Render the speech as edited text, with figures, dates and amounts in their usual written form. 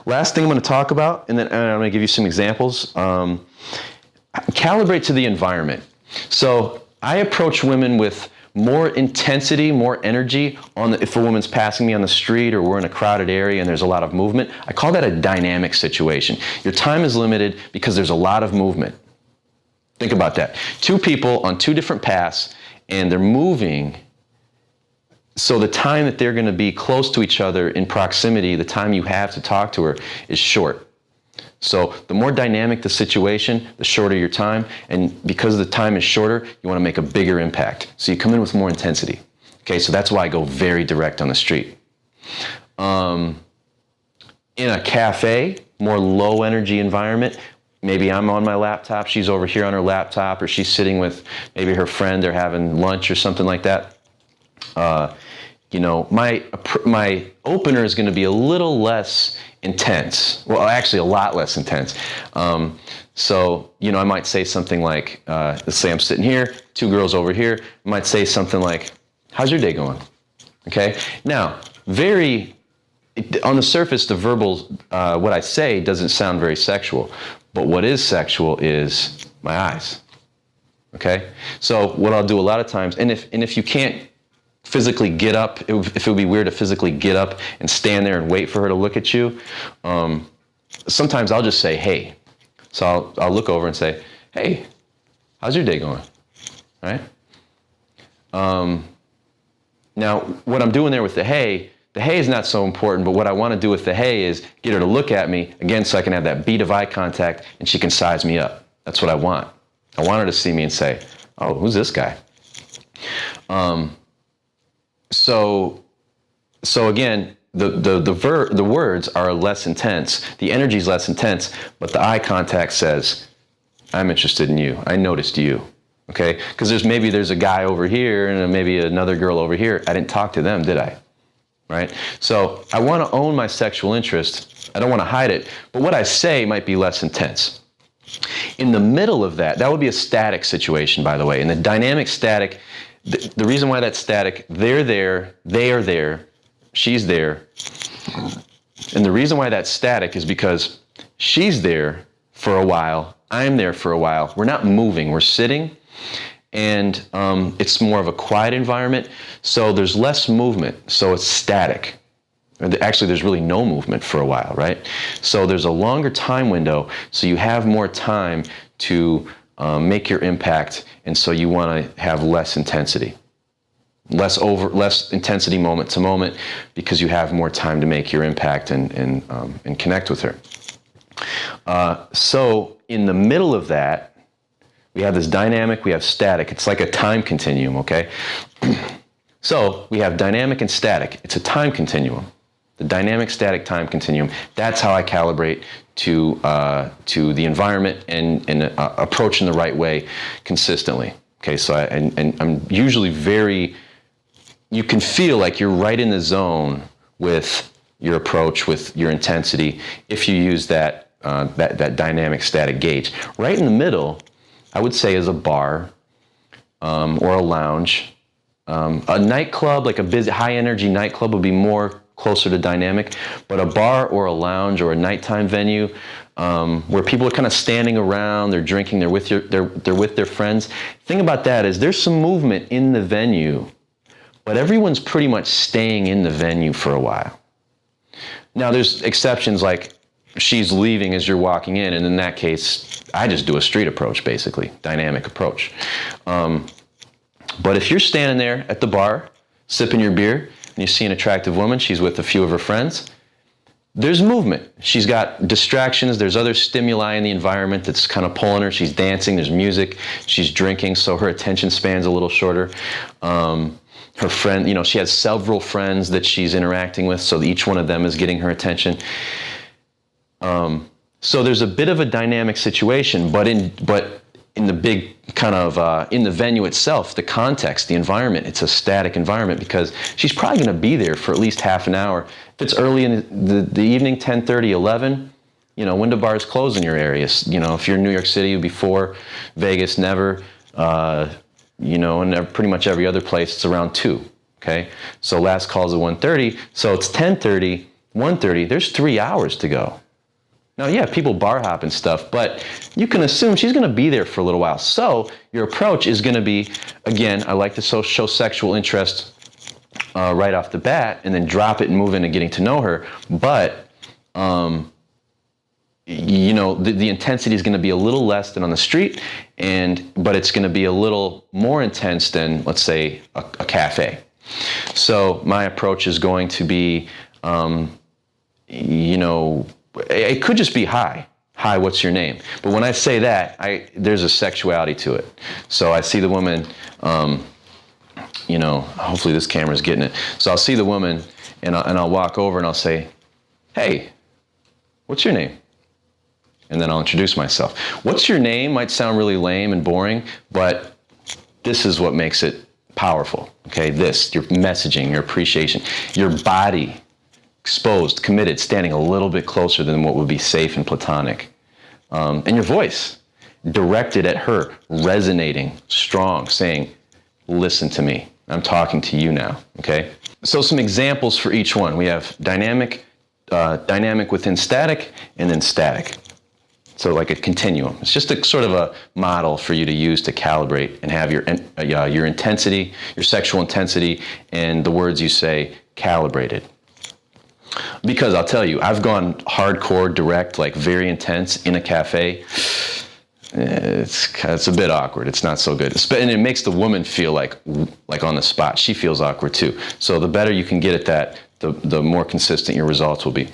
Last thing I'm going to talk about, and then I'm going to give you some examples. Calibrate to the environment. So I approach women with more intensity, more energy if a woman's passing me on the street or we're in a crowded area and there's a lot of movement. I call that a dynamic situation. Your time is limited because there's a lot of movement. Think about that. Two people on two different paths and they're moving. So the time that they're going to be close to each other in proximity, the time you have to talk to her is short. So the more dynamic the situation, the shorter your time. And because the time is shorter, you want to make a bigger impact. So you come in with more intensity. Okay, so that's why I go very direct on the street. In a cafe, more low energy environment, maybe I'm on my laptop, she's over here on her laptop, or she's sitting with maybe her friend, they're having lunch or something like that. My opener is going to be a little less intense. Well, actually a lot less intense. I might say something like, let's say I'm sitting here, two girls over here. I might say something like, how's your day going? Okay. Now, on the surface, the verbal, what I say doesn't sound very sexual, but what is sexual is my eyes. Okay. So what I'll do a lot of times, and if you can't physically get up, if it would be weird to physically get up and stand there and wait for her to look at you, sometimes I'll just say, hey. So I'll look over and say, hey, how's your day going? All right? Now, what I'm doing there with the hey is not so important, but what I want to do with the hey is get her to look at me, again, so I can have that beat of eye contact and she can size me up. That's what I want. I want her to see me and say, oh, who's this guy? So again, the words are less intense, the energy is less intense, but the eye contact says, I'm interested in you, I noticed you, okay? Because there's a guy over here and maybe another girl over here, I didn't talk to them, did I? Right? So I want to own my sexual interest, I don't want to hide it, but what I say might be less intense. In the middle of that would be a static situation, by the way. In the dynamic static, the reason why that's static, they're there, they are there, she's there. And the reason why that's static is because she's there for a while, I'm there for a while. We're not moving, we're sitting, and it's more of a quiet environment, so there's less movement, so it's static. Actually, there's really no movement for a while, right? So there's a longer time window, so you have more time to make your impact, and so you want to have less intensity. Less intensity moment to moment, because you have more time to make your impact and connect with her. So in the middle of that, we have this dynamic, we have static. It's like a time continuum, okay? So we have dynamic and static. It's a time continuum. The dynamic static time continuum. That's how I calibrate to the environment and approach in the right way consistently. Okay, so I'm usually you can feel like you're right in the zone with your approach, with your intensity, if you use that dynamic static gauge. Right in the middle, I would say, is a bar or a lounge. A nightclub, like a busy, high-energy nightclub, would be more closer to dynamic, but a bar or a lounge or a nighttime venue where people are kind of standing around, they're drinking, they're with their friends. The thing about that is there's some movement in the venue, but everyone's pretty much staying in the venue for a while. Now there's exceptions, like she's leaving as you're walking in, and in that case, I just do a street approach, basically, dynamic approach. But if you're standing there at the bar, sipping your beer, and you see an attractive woman, she's with a few of her friends, there's movement. She's got distractions, there's other stimuli in the environment that's kind of pulling her. She's dancing, there's music, she's drinking, so her attention span's a little shorter. Her friend, she has several friends that she's interacting with, so each one of them is getting her attention. So there's a bit of a dynamic situation, but in the big kind of, in the venue itself, the context, the environment, it's a static environment because she's probably going to be there for at least half an hour. If it's early in the evening, 10:30, 11, window bars close in your area. If you're in New York City, it'd be 4, Vegas, never, and pretty much every other place, it's around 2, okay? So last call's at 1:30, so it's 10:30, 1:30, there's 3 hours to go. Now, yeah, people bar hop and stuff, but you can assume she's going to be there for a little while. So your approach is going to be, again, I like to show sexual interest right off the bat, and then drop it and move into getting to know her. But you know, the intensity is going to be a little less than on the street, but it's going to be a little more intense than, let's say, a cafe. So my approach is going to be, you know, it could just be hi. Hi, what's your name? But when I say that, there's a sexuality to it. So I see the woman, you know, hopefully this camera's getting it. So I'll see the woman, and I'll walk over and I'll say, hey, what's your name? And then I'll introduce myself. What's your name might sound really lame and boring, but this is what makes it powerful, okay? This, your messaging, your appreciation, your body exposed, committed, standing a little bit closer than what would be safe and platonic. And your voice, directed at her, resonating, strong, saying, listen to me. I'm talking to you now, okay? So some examples for each one. We have dynamic within static, and then static. So like a continuum. It's just a sort of a model for you to use to calibrate and have your intensity, your sexual intensity, and the words you say calibrated. Because I'll tell you, I've gone hardcore, direct, like very intense in a cafe. It's a bit awkward. It's not so good. And it makes the woman feel like on the spot. She feels awkward too. So the better you can get at that, the more consistent your results will be.